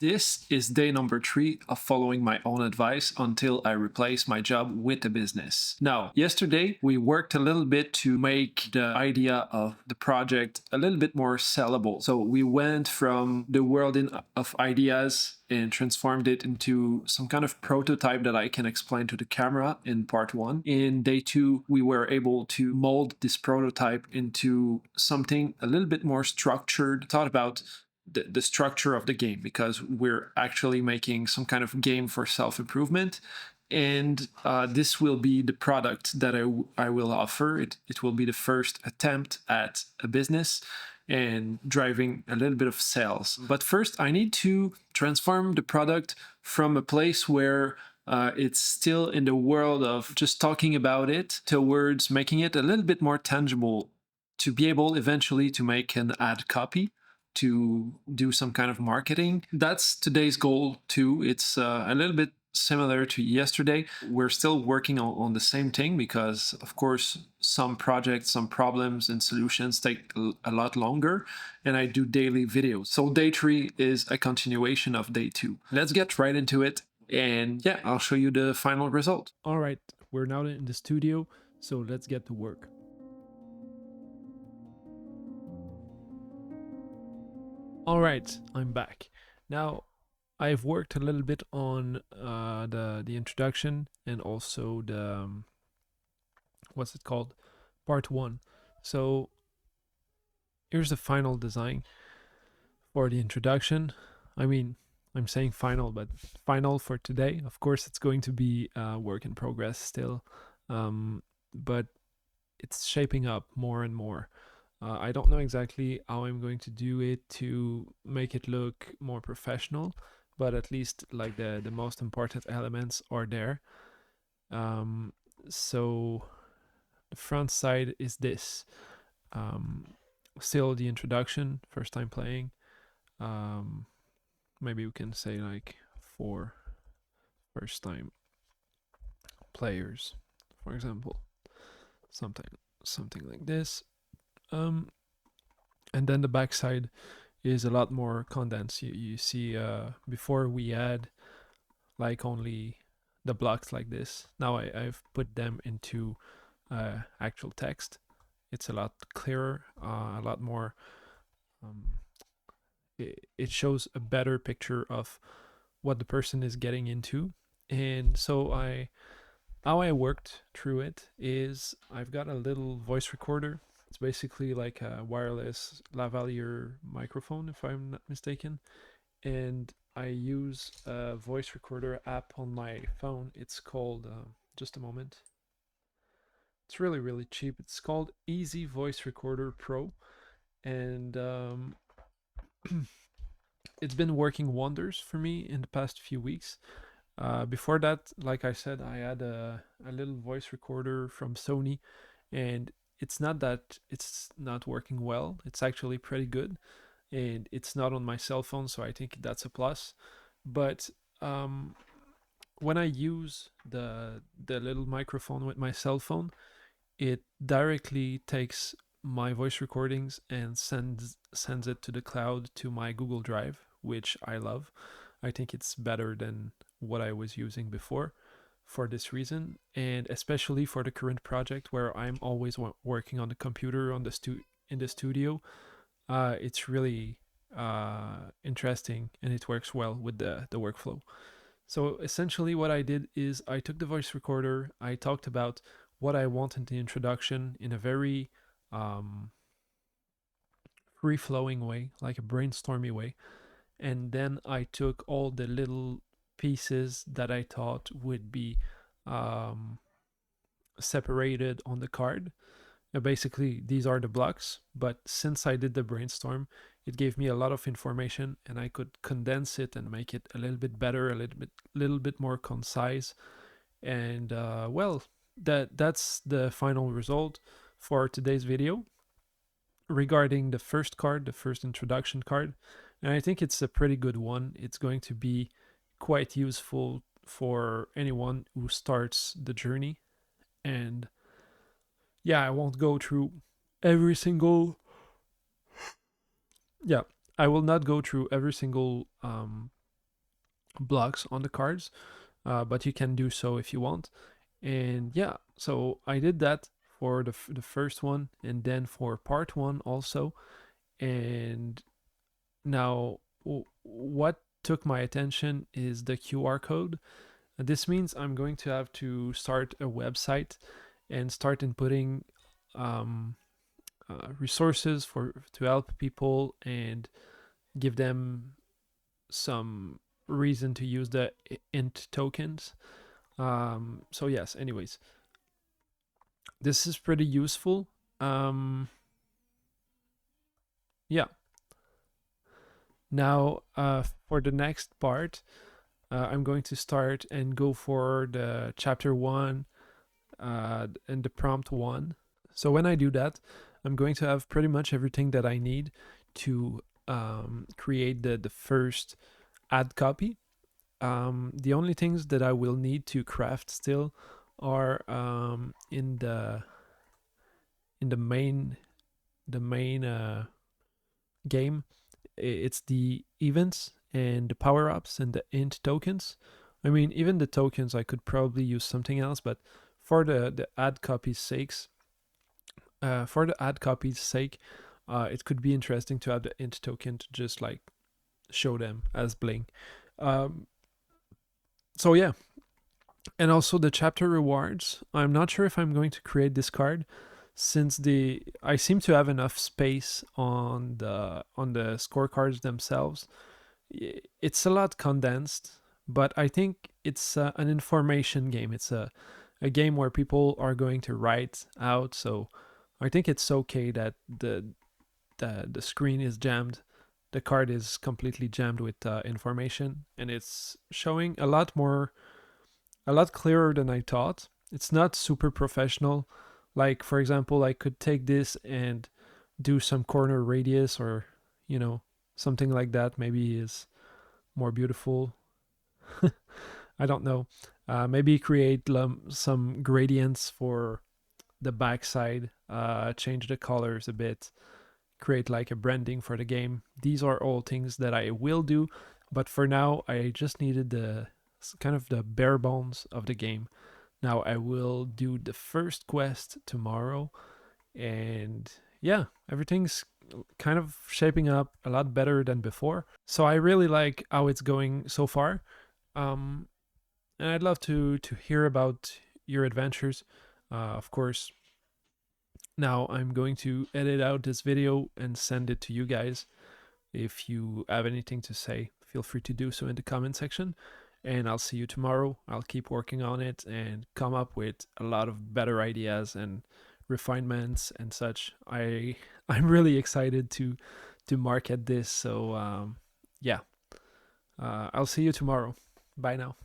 This is day number 3 of following my own advice until I replace my job with a business. Now, yesterday we worked a little bit to make the idea of the project a little bit more sellable. So we went from the world of ideas and transformed it into some kind of prototype that I can explain to the camera in part 1. In day 2, we were able to mold this prototype into something a little bit more structured, thought about the structure of the game, because we're actually making some kind of game for self-improvement. And this will be the product that I will offer. It will be the first attempt at a business and driving a little bit of sales. But first, I need to transform the product from a place where it's still in the world of just talking about it towards making it a little bit more tangible, to be able eventually to make an ad copy, to do some kind of marketing. That's today's goal too. It's a little bit similar to yesterday. We're still working on the same thing because, of course, some projects, some problems and solutions take a lot longer, and I do daily videos. So day 3 is a continuation of day 2. Let's get right into it, and yeah, I'll show you the final result. All right, we're now in the studio, so let's get to work. All right, I'm back. Now, I've worked a little bit on the introduction and also the what's it called, part 1. So here's the final design for the introduction. I mean, I'm saying final, but final for today. Of course, it's going to be a work in progress still, but it's shaping up more and more. I don't know exactly how I'm going to do it to make it look more professional, but at least like the most important elements are there. So the front side is this. Still the introduction, first time playing. Maybe we can say like for first time players, for example, something like this. And then the backside is a lot more condensed. You see, before we had like only the blocks like this. Now I've put them into actual text. It's a lot clearer, a lot more. It shows a better picture of what the person is getting into. And so how I worked through it is I've got a little voice recorder. It's basically like a wireless lavalier microphone, if I'm not mistaken. And I use a voice recorder app on my phone. It's called, just a moment. It's really, really cheap. It's called Easy Voice Recorder Pro. And it's been working wonders for me in the past few weeks. Before that, like I said, I had a little voice recorder from Sony, and it's not that it's not working well. It's actually pretty good, and it's not on my cell phone, so I think that's a plus. But when I use the little microphone with my cell phone, it directly takes my voice recordings and sends it to the cloud to my Google Drive, which I love. I think it's better than what I was using before for this reason, and especially for the current project where I'm always working on the computer on in the studio. It's really interesting, and it works well with the workflow. So essentially, what I did is I took the voice recorder. I talked about what I want in the introduction in a very free flowing way, like a brainstormy way. And then I took all the little pieces that I thought would be separated on the card. Basically, these are the blocks, but since I did the brainstorm, it gave me a lot of information, and I could condense it and make it a little bit better, a little bit more concise. And well, that's the final result for today's video regarding the first card, the first introduction card. And I think it's a pretty good one. It's going to be quite useful for anyone who starts the journey. And yeah, I won't go through every single. Yeah, I will not go through every single blocks on the cards, but you can do so if you want. And yeah, so I did that for the first one, and then for part one also. And now, what took my attention is the QR code. This means I'm going to have to start a website and start inputting um, resources for to help people and give them some reason to use the int tokens. So yes, anyways, this is pretty useful. Um, yeah. Now, for the next part, I'm going to start and go for the chapter one and the prompt one. So when I do that, I'm going to have pretty much everything that I need to create the first ad copy. The only things that I will need to craft still are in the main game. It's the events and the power ups and the int tokens. I mean, even the tokens I could probably use something else, but for the ad copy's sakes, it could be interesting to have the int token to just like show them as bling. Um, so yeah, and also the chapter rewards. I'm not sure if I'm going to create this card since I seem to have enough space on the scorecards themselves. It's a lot condensed, but I think it's an information game. It's a game where people are going to write out. So I think it's okay that the screen is jammed. The card is completely jammed with information, and it's showing a lot clearer than I thought. It's not super professional. Like for example, I could take this and do some corner radius or something like that. Maybe is more beautiful. I don't know. Maybe create some gradients for the backside. Change the colors a bit. Create like a branding for the game. These are all things that I will do, but for now, I just needed the kind of the bare bones of the game. Now I will do the first quest tomorrow, and yeah, everything's kind of shaping up a lot better than before. So I really like how it's going so far. Um, and I'd love to hear about your adventures. Of course, now I'm going to edit out this video and send it to you guys. If you have anything to say, feel free to do so in the comment section. And I'll see you tomorrow. I'll keep working on it and come up with a lot of better ideas and refinements and such. I'm really excited to market this. So yeah, I'll see you tomorrow. Bye now.